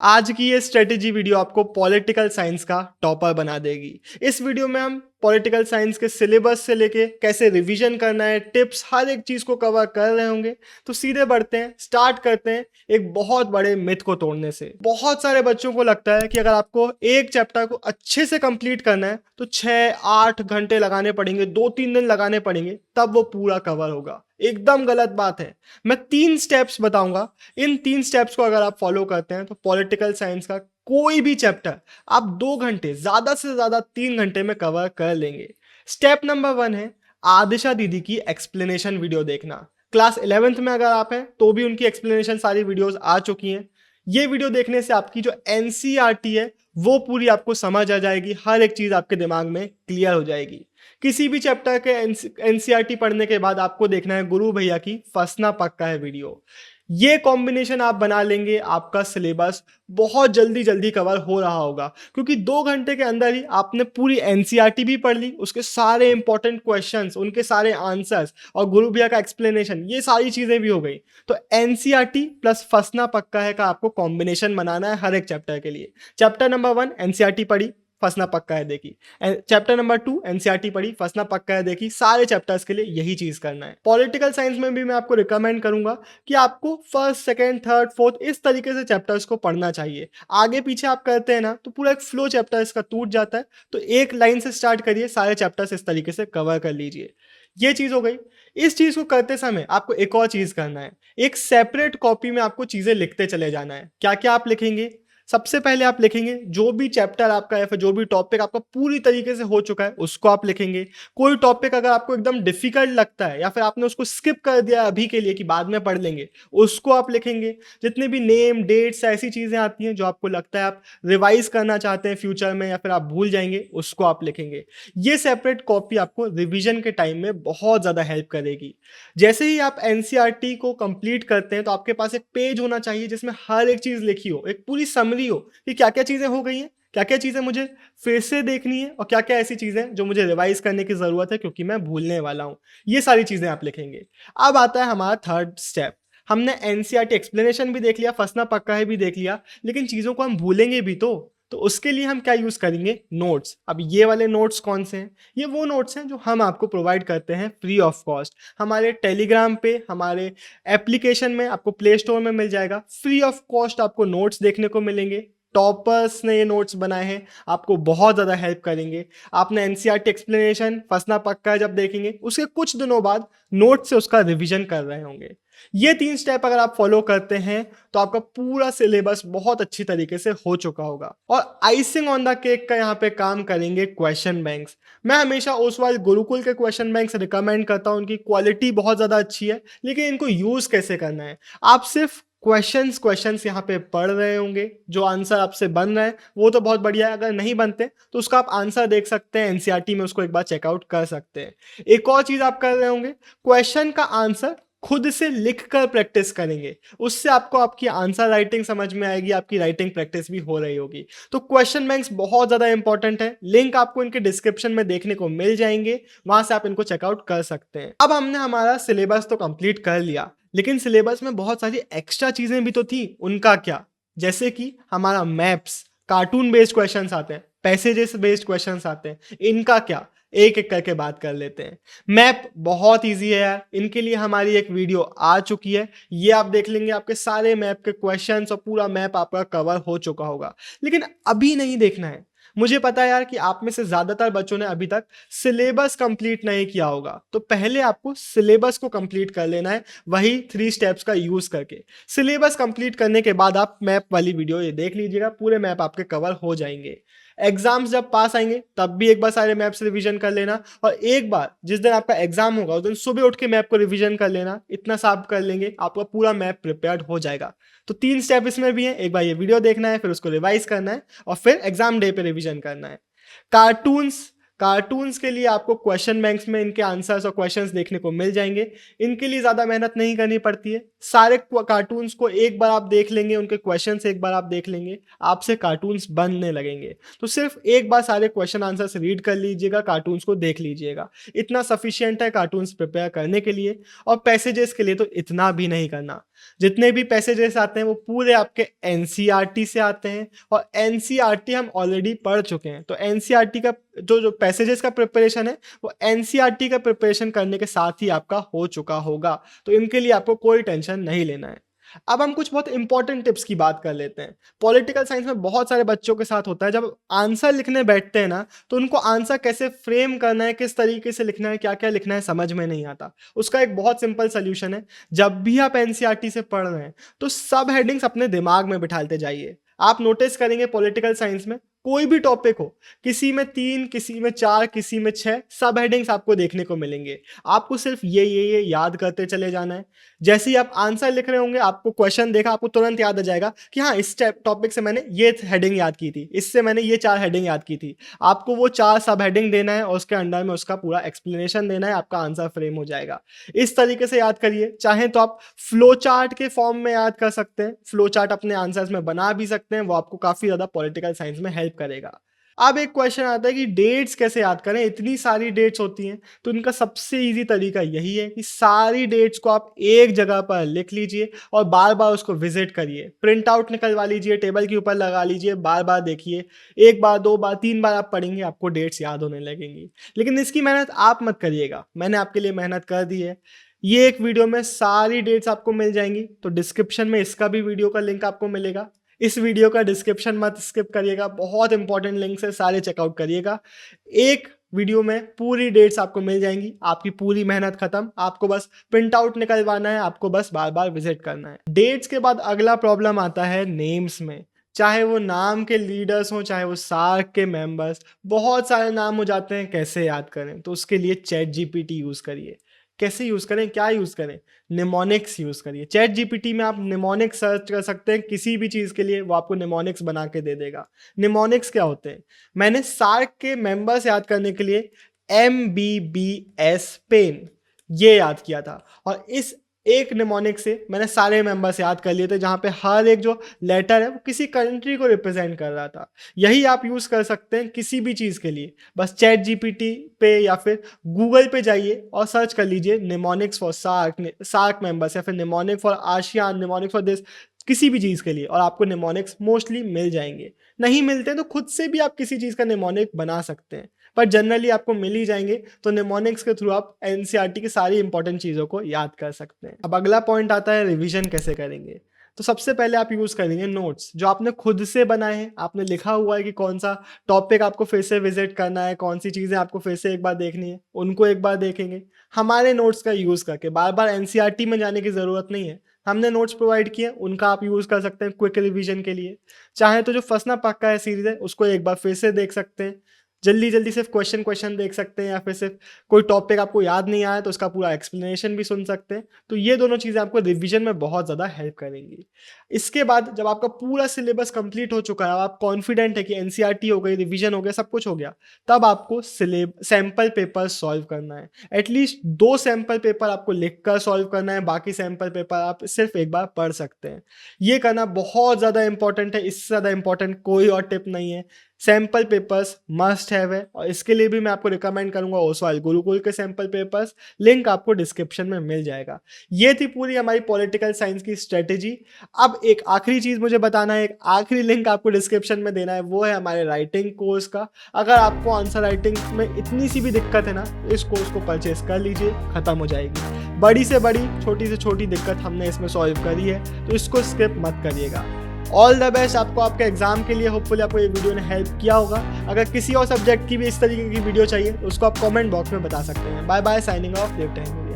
आज की ये स्ट्रेटेजी वीडियो आपको पॉलिटिकल साइंस का टॉपर बना देगी। इस वीडियो में हम पॉलिटिकल साइंस के सिलेबस से लेके कैसे रिवीजन करना है, टिप्स, हर एक चीज को कवर कर रहे होंगे। तो सीधे बढ़ते हैं, स्टार्ट करते हैं एक बहुत बड़े मिथ को तोड़ने से। बहुत सारे बच्चों को लगता है कि अगर आपको एक चैप्टर को अच्छे से कंप्लीट करना है तो 6-8 घंटे लगाने पड़ेंगे, 2-3 दिन लगाने पड़ेंगे, तब वो पूरा कवर होगा। एकदम गलत बात है। मैं 3 स्टेप्स बताऊंगा। इन 3 स्टेप्स को अगर आप फॉलो करते हैं तो पॉलिटिकल साइंस का कोई भी चैप्टर आप 2 घंटे, ज्यादा से ज्यादा 3 घंटे में कवर कर लेंगे। स्टेप नंबर 1 है आदिशा दीदी की एक्सप्लेनेशन वीडियो देखना। क्लास 11th में अगर आप हैं तो भी उनकी एक्सप्लेनेशन सारी वीडियोस आ चुकी हैं। ये वीडियो देखने से आपकी जो एनसीईआरटी है वो पूरी आपको समझ आ जाएगी, हर एक चीज आपके दिमाग में क्लियर हो जाएगी। किसी भी चैप्टर के एनसीईआरटी पढ़ने के बाद आपको देखना है गुरु भैया की फंसना पक्का है वीडियो। ये कॉम्बिनेशन आप बना लेंगे, आपका सिलेबस बहुत जल्दी जल्दी कवर हो रहा होगा, क्योंकि 2 घंटे के अंदर ही आपने पूरी एनसीईआरटी भी पढ़ ली, उसके सारे इंपॉर्टेंट क्वेश्चंस, उनके सारे आंसर्स और गुरु भैया का एक्सप्लेनेशन, ये सारी चीजें भी हो गई। तो एनसीईआरटी प्लस फंसना पक्का है का आपको कॉम्बिनेशन बनाना है हर एक चैप्टर के लिए। चैप्टर नंबर 1 एनसीईआरटी पढ़ी, फंसना पक्का है देखी। चैप्टर नंबर 2 एनसीईआरटी पढ़ी, फंसना पक्का है देखी। सारे चैप्टर्स के लिए यही चीज करना है। पॉलिटिकल साइंस में भी मैं आपको रिकमेंड करूंगा कि आपको फर्स्ट, सेकंड, थर्ड, फोर्थ इस तरीके से चैप्टर्स को पढ़ना चाहिए। आगे पीछे आप करते हैं ना तो पूरा एक फ्लो चैप्टर्स का टूट जाता है। तो एक लाइन से स्टार्ट करिए, सारे चैप्टर्स इस तरीके से कवर कर लीजिए। ये चीज हो गई। इस चीज को करते समय आपको एक और चीज करना है। एक सेपरेट कॉपी में आपको चीजें लिखते चले जाना है। क्या क्या आप लिखेंगे? सबसे पहले आप लिखेंगे जो भी चैप्टर आपका है, फिर जो भी टॉपिक आपका पूरी तरीके से हो चुका है उसको आप लिखेंगे। कोई टॉपिक अगर आपको एकदम डिफिकल्ट लगता है या फिर आपने उसको स्किप कर दिया अभी के लिए कि बाद में पढ़ लेंगे, उसको आप लिखेंगे। जितने भी नेम, डेट्स, ऐसी चीजें आती हैं जो आपको लगता है आप रिवाइज करना चाहते हैं फ्यूचर में या फिर आप भूल जाएंगे, उसको आप लिखेंगे। ये सेपरेट कॉपी आपको रिविजन के टाइम में बहुत ज्यादा हेल्प करेगी। जैसे ही आप एनसीईआरटी को कंप्लीट करते हैं तो आपके पास एक पेज होना चाहिए जिसमें हर एक चीज लिखी हो, एक पूरी समरी हो कि क्या क्या चीजें हो गई हैं, क्या क्या चीजें मुझे फिर से देखनी है और क्या क्या ऐसी चीजें जो मुझे रिवाइज करने की जरूरत है क्योंकि मैं भूलने वाला हूं। ये सारी चीजें आप लिखेंगे। अब आता है हमारा थर्ड स्टेप। हमने एनसीईआरटी एक्सप्लेनेशन भी देख लिया, फंसना पक्का है भी देख लिया, लेकिन चीजों को हम भूलेंगे भी तो उसके लिए हम क्या यूज करेंगे? नोट्स। अब ये वाले नोट्स कौन से हैं? ये वो नोट्स हैं जो हम आपको प्रोवाइड करते हैं फ्री ऑफ कॉस्ट। हमारे टेलीग्राम पे, हमारे एप्लीकेशन में, आपको प्ले स्टोर में मिल जाएगा। फ्री ऑफ कॉस्ट आपको नोट्स देखने को मिलेंगे। टॉपर्स ने ये नोट्स बनाए हैं, आपको बहुत ज़्यादा हेल्प करेंगे। आपने एनसीईआरटी एक्सप्लेनेशन, फंसना पक्का है जब देखेंगे, उसके कुछ दिनों बाद नोट से उसका रिवीजन कर रहे होंगे। ये 3 स्टेप अगर आप फॉलो करते हैं तो आपका पूरा सिलेबस बहुत अच्छी तरीके से हो चुका होगा। और आइसिंग ऑन द केक का यहाँ पे काम करेंगे क्वेश्चन बैंक्स। मैं हमेशा ओसवाल गुरुकुल के क्वेश्चन बैंक्स रिकमेंड करता हूँ। उनकी क्वालिटी बहुत ज़्यादा अच्छी है, लेकिन इनको यूज़ कैसे करना है? आप सिर्फ क्वेश्चंस यहाँ पे पढ़ रहे होंगे, जो आंसर आपसे बन रहे हैं वो तो बहुत बढ़िया है। अगर नहीं बनते तो उसका आप आंसर देख सकते हैं एनसीईआरटी में, उसको एक बार चेकआउट कर सकते हैं। एक और चीज आप कर रहे होंगे, क्वेश्चन का आंसर खुद से लिखकर प्रैक्टिस करेंगे। उससे आपको आपकी आंसर राइटिंग समझ में आएगी, आपकी राइटिंग प्रैक्टिस भी हो रही होगी। तो क्वेश्चन बैंक्स बहुत ज्यादा इंपॉर्टेंट है। लिंक आपको इनके डिस्क्रिप्शन में देखने को मिल जाएंगे, वहां से आप इनको चेकआउट कर सकते हैं। अब हमने हमारा सिलेबस तो कंप्लीट कर लिया, लेकिन सिलेबस में बहुत सारी एक्स्ट्रा चीजें भी तो थी। उनका क्या? जैसे कि हमारा मैप्स, कार्टून बेस्ड क्वेश्चंस आते हैं, पैसेजेस बेस्ड क्वेश्चंस आते हैं। इनका क्या? एक एक करके बात कर लेते हैं। मैप बहुत इजी है यार, इनके लिए हमारी एक वीडियो आ चुकी है। ये आप देख लेंगे, आपके सारे मैप के क्वेश्चंस और पूरा मैप आपका कवर हो चुका होगा। लेकिन अभी नहीं देखना है। मुझे पता है यार कि आप में से ज्यादातर बच्चों ने अभी तक सिलेबस कंप्लीट नहीं किया होगा, तो पहले आपको सिलेबस को कंप्लीट कर लेना है, वही 3 स्टेप्स का यूज करके। सिलेबस कंप्लीट करने के बाद आप मैप वाली वीडियो ये देख लीजिएगा, पूरे मैप आपके कवर हो जाएंगे। एग्जाम्स जब पास आएंगे तब भी एक बार सारे मैप्स रिवीजन कर लेना, और एक बार जिस दिन आपका एग्जाम होगा उस दिन सुबह उठ के मैप को रिवीजन कर लेना। इतना साफ कर लेंगे, आपका पूरा मैप प्रिपेयर्ड हो जाएगा। तो 3 स्टेप इसमें भी है, एक बार ये वीडियो देखना है, फिर उसको रिवाइज करना है और फिर एग्जाम डे पे रिवीजन करना है। कार्टून्स कार्टून्स के लिए आपको क्वेश्चन बैंक्स में इनके आंसर्स और क्वेश्चंस देखने को मिल जाएंगे। इनके लिए ज़्यादा मेहनत नहीं करनी पड़ती है। सारे कार्टून्स को एक बार आप देख लेंगे, उनके क्वेश्चंस एक बार आप देख लेंगे, आपसे कार्टून्स बनने लगेंगे। तो सिर्फ एक बार सारे क्वेश्चन आंसर्स रीड कर लीजिएगा, कार्टून्स को देख लीजिएगा, इतना सफिशिएंट है कार्टून्स प्रिपेयर करने के लिए। और पैसेजेस के लिए तो इतना भी नहीं करना। जितने भी पैसेजेस आते हैं वो पूरे आपके एनसीईआरटी से आते हैं, और एनसीईआरटी हम ऑलरेडी पढ़ चुके हैं। तो एनसीईआरटी का जो पैसेजेस का प्रिपरेशन है वो एनसीईआरटी का प्रिपरेशन करने के साथ ही आपका हो चुका होगा। तो इनके लिए आपको कोई टेंशन नहीं लेना है। अब हम कुछ बहुत इंपॉर्टेंट टिप्स की बात कर लेते हैं। पॉलिटिकल साइंस में बहुत सारे बच्चों के साथ होता है, जब आंसर लिखने बैठते हैं ना, तो उनको आंसर कैसे फ्रेम करना है, किस तरीके से लिखना है, क्या क्या लिखना है, समझ में नहीं आता। उसका एक बहुत सिंपल सोल्यूशन है। जब भी आप एनसीईआरटी से पढ़ रहे हैं तो सब हेडिंग्स अपने दिमाग में बिठाते जाइए। आप नोटिस करेंगे पॉलिटिकल साइंस में कोई भी टॉपिक हो, किसी में 3, किसी में 4, किसी में 6 सब हेडिंग्स आपको देखने को मिलेंगे। आपको सिर्फ ये याद करते चले जाना है। जैसे ही आप आंसर लिख रहे होंगे, आपको क्वेश्चन देखा, आपको तुरंत याद आ जाएगा कि हाँ, इस टॉपिक से मैंने ये हेडिंग याद की थी, इससे मैंने ये 4 हेडिंग याद की थी। आपको वो 4 सब हेडिंग देना है और उसके अंडर में उसका पूरा एक्सप्लेनेशन देना है, आपका आंसर फ्रेम हो जाएगा। इस तरीके से याद करिए। चाहे तो आप फ्लो चार्ट के फॉर्म में याद कर सकते हैं, फ्लो चार्ट अपने आंसर्स में बना भी सकते हैं, वो आपको काफी ज्यादा पॉलिटिकल साइंस में हेल्प करेगा। अब एक क्वेश्चन आता है कि डेट्स कैसे याद करें, इतनी सारी डेट्स होती हैं। तो इनका सबसे इजी तरीका यही है कि सारी डेट्स को आप एक जगह पर लिख लीजिए और बार बार उसको विजिट करिए। प्रिंट आउट निकलवा लीजिए, टेबल के ऊपर लगा लीजिए, बार बार देखिए। 1 बार, 2 बार, 3 बार आप पढ़ेंगे, आपको डेट्स याद होने लगेंगी। लेकिन इसकी मेहनत आप मत करिएगा, मैंने आपके लिए मेहनत कर दी है। ये एक वीडियो में सारी डेट्स आपको मिल जाएंगी। तो डिस्क्रिप्शन में इसका भी वीडियो का लिंक आपको मिलेगा। इस वीडियो का डिस्क्रिप्शन मत स्किप करिएगा, बहुत इंपॉर्टेंट लिंक्स है, सारे चेकआउट करिएगा। एक वीडियो में पूरी डेट्स आपको मिल जाएंगी, आपकी पूरी मेहनत खत्म। आपको बस प्रिंट आउट निकलवाना है, आपको बस बार बार विजिट करना है। डेट्स के बाद अगला प्रॉब्लम आता है नेम्स में। चाहे वो नाम के लीडर्स हों, चाहे वो सार्क के मेंबर्स, बहुत सारे नाम हो जाते हैं, कैसे याद करें? तो उसके लिए चैट जीपीटी यूज़ करिए। कैसे यूज़ करें, क्या यूज़ करें? निमोनिक्स यूज़ करिए। चैट जीपीटी में आप निमोनिक्स सर्च कर सकते हैं किसी भी चीज़ के लिए, वो आपको निमोनिक्स बना के दे देगा। निमोनिक्स क्या होते हैं? मैंने सार्क के मेंबर्स याद करने के लिए MBBS पेन ये याद किया था, और इस एक निमोनिक से मैंने सारे मेंबर्स याद कर लिए थे, जहाँ पे हर एक जो लेटर है वो किसी कंट्री को रिप्रेजेंट कर रहा था। यही आप यूज़ कर सकते हैं किसी भी चीज़ के लिए। बस चैट जीपीटी पे या फिर गूगल पे जाइए और सर्च कर लीजिए निमोनिक्स फॉर सार्क मेंबर्स, या फिर mnemonic for ASEAN, mnemonic for this, किसी भी चीज़ के लिए, और आपको निमोनिक्स मोस्टली मिल जाएंगे। नहीं मिलते तो खुद से भी आप किसी चीज़ का निमोनिक बना सकते हैं, पर जनरली आपको मिल ही जाएंगे। तो निमोनिक्स के थ्रू आप एनसीईआरटी की सारी इंपॉर्टेंट चीज़ों को याद कर सकते हैं। अब अगला पॉइंट आता है रिवीजन कैसे करेंगे। तो सबसे पहले आप यूज़ करेंगे नोट्स जो आपने खुद से बनाए हैं। आपने लिखा हुआ है कि कौन सा टॉपिक आपको फिर से विजिट करना है, कौन सी चीज़ें आपको फिर से एक बार देखनी है, उनको एक बार देखेंगे। हमारे नोट्स का यूज़ करके बार बार एनसीईआरटी में जाने की ज़रूरत नहीं है। हमने नोट्स प्रोवाइड किए, उनका आप यूज़ कर सकते हैं क्विक रिवीजन के लिए। चाहे तो जो फंसना पक्का है सीरीज है उसको एक बार फिर से देख सकते हैं, जल्दी जल्दी सिर्फ क्वेश्चन देख सकते हैं, या फिर सिर्फ कोई टॉपिक आपको याद नहीं आया तो उसका पूरा एक्सप्लेनेशन भी सुन सकते हैं। तो ये दोनों चीज़ें आपको रिवीजन में बहुत ज़्यादा हेल्प करेंगी। इसके बाद जब आपका पूरा सिलेबस कंप्लीट हो चुका है, आप कॉन्फिडेंट है कि एनसीईआरटी हो गई, रिवीजन हो गया, सब कुछ हो गया, तब आपको सैम्पल पेपर सॉल्व करना है। एटलीस्ट 2 सैम्पल पेपर आपको लिख कर सॉल्व करना है, बाकी सैम्पल पेपर आप सिर्फ एक बार पढ़ सकते हैं। ये करना बहुत ज़्यादा इंपॉर्टेंट है, इससे ज़्यादा इंपॉर्टेंट कोई और टिप नहीं है। सैम्पल पेपर्स मस्ट हैव है, और इसके लिए भी मैं आपको रिकमेंड करूंगा ओसवाल गुरुकुल के सैम्पल पेपर्स, लिंक आपको डिस्क्रिप्शन में मिल जाएगा। ये थी पूरी हमारी पॉलिटिकल साइंस की स्ट्रेटेजी। अब एक आखिरी चीज़ मुझे बताना है, एक आखिरी लिंक आपको डिस्क्रिप्शन में देना है, वो है हमारे राइटिंग कोर्स का। अगर आपको आंसर राइटिंग में इतनी सी भी दिक्कत है ना, इस कोर्स को परचेस कर लीजिए, ख़त्म हो जाएगी। बड़ी से बड़ी, छोटी से छोटी दिक्कत हमने इसमें सॉल्व करी है, तो इसको स्किप मत करिएगा। ऑल द बेस्ट आपको आपके एग्जाम के लिए। होपफुली आपको ये वीडियो ने हेल्प किया होगा। अगर किसी और सब्जेक्ट की भी इस तरीके की वीडियो चाहिए तो उसको आप कमेंट बॉक्स में बता सकते हैं। बाय बाय, साइनिंग ऑफ, देव टाइम।